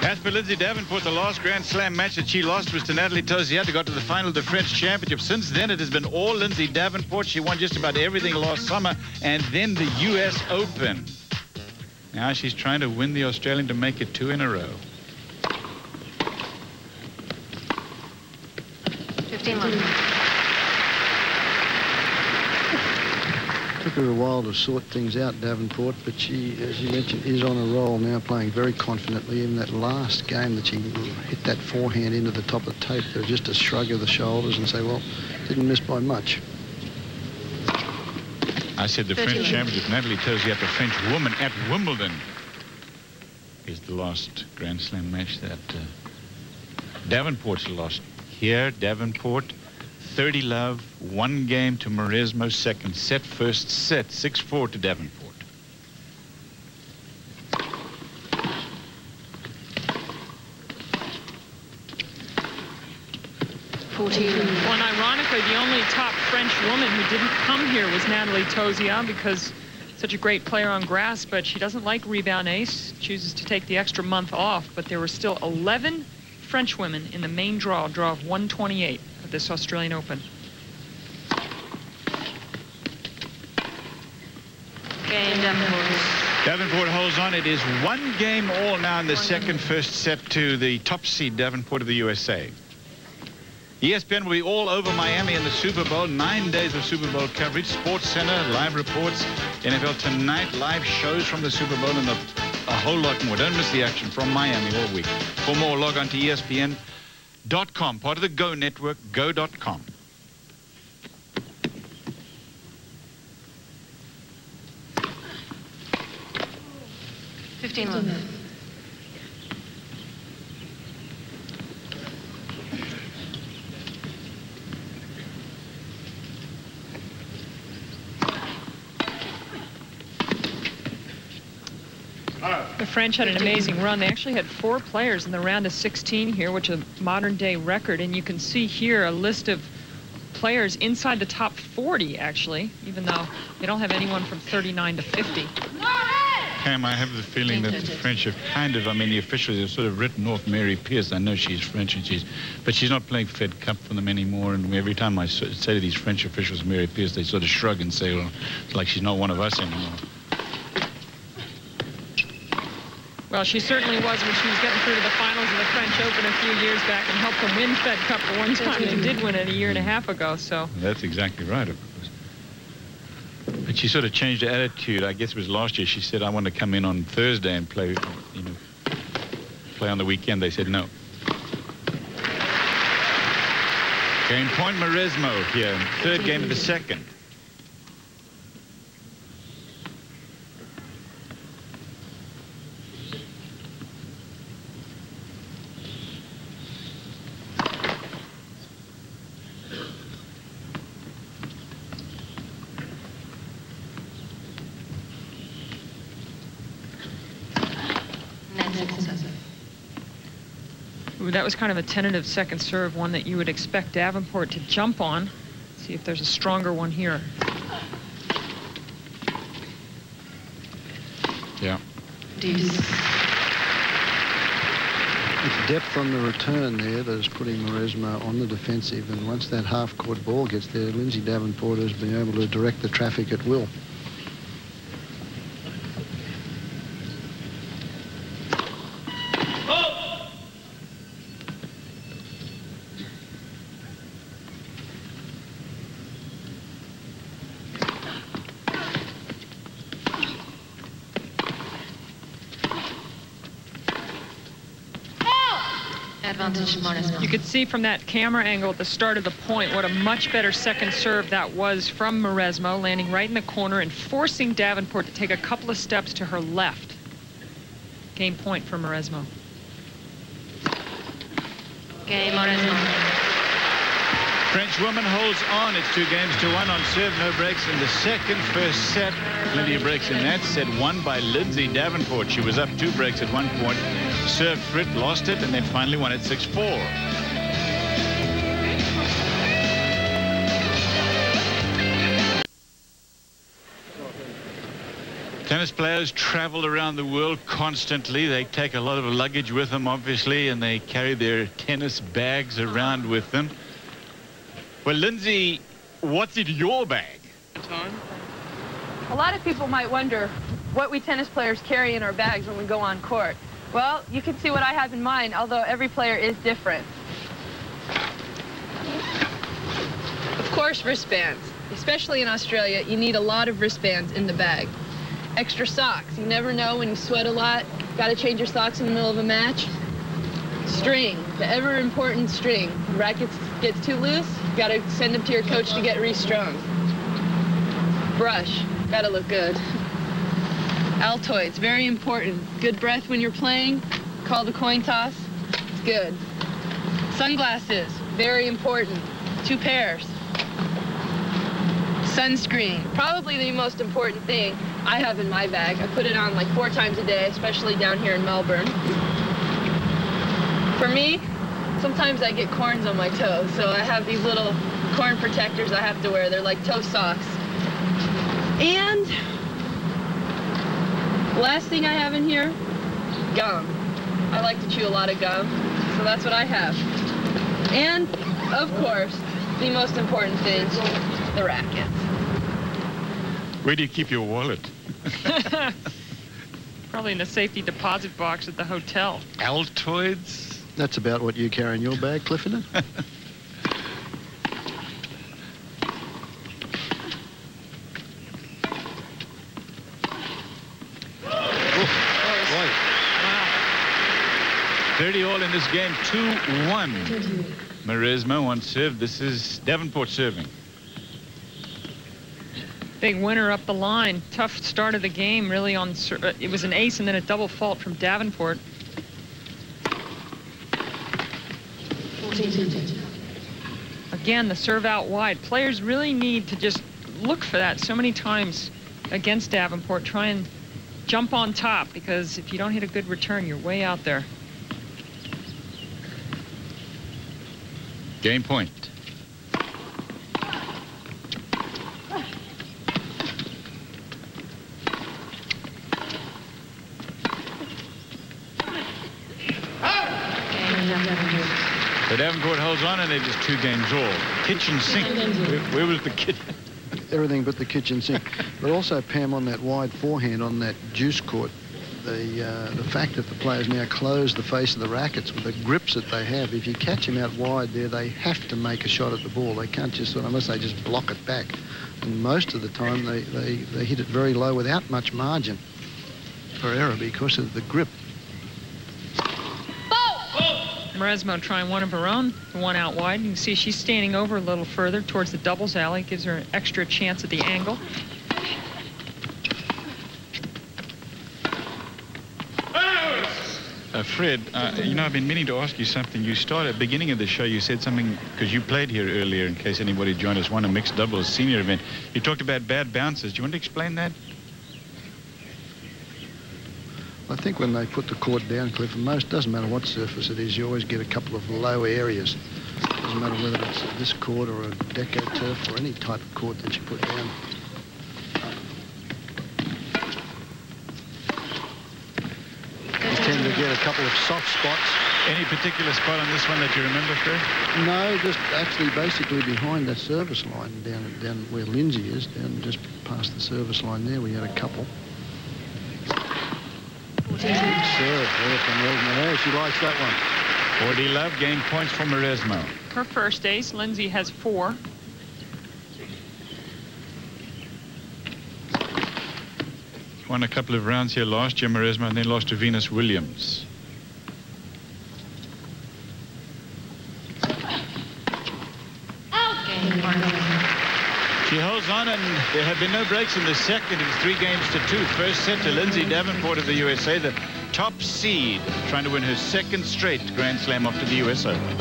As for Lindsay Davenport, the last Grand Slam match that she lost was to Natalie Tauziat, who got to the final of the French Championship. Since then, it has been all Lindsay Davenport. She won just about everything last summer, and then the U.S. Open. Now she's trying to win the Australian to make it 2 in a row. 15-1. Took her a while to sort things out, Davenport, but she, as you mentioned, is on a roll now, playing very confidently. In that last game that she hit that forehand into the top of the tape, there was just a shrug of the shoulders and say, well, didn't miss by much. I said the French championship, Natalie Tauziat, the French woman at Wimbledon, is the last Grand Slam match that Davenport's lost. Here, Davenport, 30-love, 1 game to Mauresmo, second set, first set, 6-4 to Davenport. Well, and ironically, the only top French woman who didn't come here was Natalie Tauziat, because such a great player on grass, but she doesn't like rebound ace, chooses to take the extra month off. But there were still 11 French women in the main draw of 128 of this Australian Open. Game Davenport. Davenport holds on. It is 1 game all now in the second first set to the top seed Davenport of the USA. ESPN will be all over Miami in the Super Bowl. 9 days of Super Bowl coverage. Sports Center, live reports. NFL Tonight, live shows from the Super Bowl, and a whole lot more. Don't miss the action from Miami all week. For more, log on to ESPN.com, part of the Go Network, go.com. The French had an amazing run. They actually had 4 players in the round of 16 here, which is a modern-day record. And you can see here a list of players inside the top 40, actually, even though they don't have anyone from 39 to 50. Cam, I have the feeling that the French have kind of, I mean, the officials have sort of written off Mary Pierce. I know she's French, but she's not playing Fed Cup for them anymore. And every time I say to these French officials, Mary Pierce, they sort of shrug and say, well, it's like she's not one of us anymore. Well, she certainly was when she was getting through to the finals of the French Open a few years back and helped them win Fed Cup the one time they did win it a year and a half ago. So that's exactly right, of course. But she sort of changed her attitude. I guess it was last year. She said, I want to come in on Thursday and play, you know, play on the weekend. They said no. Game point Mauresmo here, 3rd game of the 2nd. Ooh, that was kind of a tentative second serve, one that you would expect Davenport to jump on. See if there's a stronger one here. Yeah. It's depth on the return there that is putting Mauresmo on the defensive, and once that half-court ball gets there, Lindsay Davenport has been able to direct the traffic at will. You could see from that camera angle at the start of the point what a much better second serve that was from Mauresmo, landing right in the corner and forcing Davenport to take a couple of steps to her left. Game point for Mauresmo. Game Mauresmo. French woman holds on. It's 2 games to 1 on serve, no breaks in the second first set. Plenty of breaks in that set, won by Lindsay Davenport. She was up 2 breaks at one point. Served for it, lost it, and then finally won it 6-4. Tennis players travel around the world constantly. They take a lot of luggage with them, obviously, and they carry their tennis bags around with them. Well, Lindsay, what's in your bag? A lot of people might wonder what we tennis players carry in our bags when we go on court. Well, you can see what I have in mind, although every player is different. Of course, wristbands. Especially in Australia, you need a lot of wristbands in the bag. Extra socks. You never know when you sweat a lot. Got to change your socks in the middle of a match. String, the ever important string. Racket gets too loose, got to send them to your coach to get restrung. Brush, got to look good. Altoids, very important. Good breath when you're playing. Call the coin toss. It's good. Sunglasses, very important. 2 pairs. Sunscreen, probably the most important thing I have in my bag. I put it on like 4 times a day, especially down here in Melbourne. For me, sometimes I get corns on my toes, so I have these little corn protectors I have to wear. They're like toe socks. And last thing I have in here, gum. I like to chew a lot of gum, so that's what I have. And, of course, the most important thing, the racket. Where do you keep your wallet? Probably in a safety deposit box at the hotel. Altoids? That's about what you carry in your bag, Cliff, isn't it? Wow. 30 all in this game, 2-1. Mauresmo on serve. This is Davenport serving. Big winner up the line. Tough start of the game, really. It was an ace and then a double fault from Davenport. Again, the serve out wide. Players really need to just look for that so many times against Davenport. Try and jump on top, because if you don't hit a good return, you're way out there. Game point. So Davenport holds on, and it is 2 games all. Kitchen sink. Where was the kitchen? Everything but the kitchen sink. But also, Pam, on that wide forehand on that juice court, the fact that the players now close the face of the rackets with the grips that they have, if you catch them out wide there, they have to make a shot at the ball. They can't just, unless they just block it back. And most of the time, they hit it very low without much margin for error because of the grip. Mauresmo trying one of her own, one out wide. You can see she's standing over a little further towards the doubles alley. Gives her an extra chance at the angle. Fred, you know, I've been meaning to ask you something. You started at the beginning of the show, you said something, because you played here earlier, in case anybody joined us, won a mixed doubles senior event. You talked about bad bounces. Do you want to explain that? I think when they put the court down, Cliff, doesn't matter what surface it is, you always get a couple of low areas. Doesn't matter whether it's this court or a deco turf or any type of court that you put down. You tend to get a couple of soft spots. Any particular spot on this one that you remember, Fred? No, just actually basically behind that service line, down where Lindsay is, down just past the service line there, we had a couple. Serve there from Mauresmo. She likes that one. 40 love, game points for Mauresmo. Her first ace. Lindsay has 4. Won a couple of rounds here last year, Mauresmo, and then lost to Venus Williams. She holds on, and there have been no breaks in the second. It's 3 games to 2. First set to Lindsay Davenport of the USA, the top seed, trying to win her 2nd straight Grand Slam after the US Open.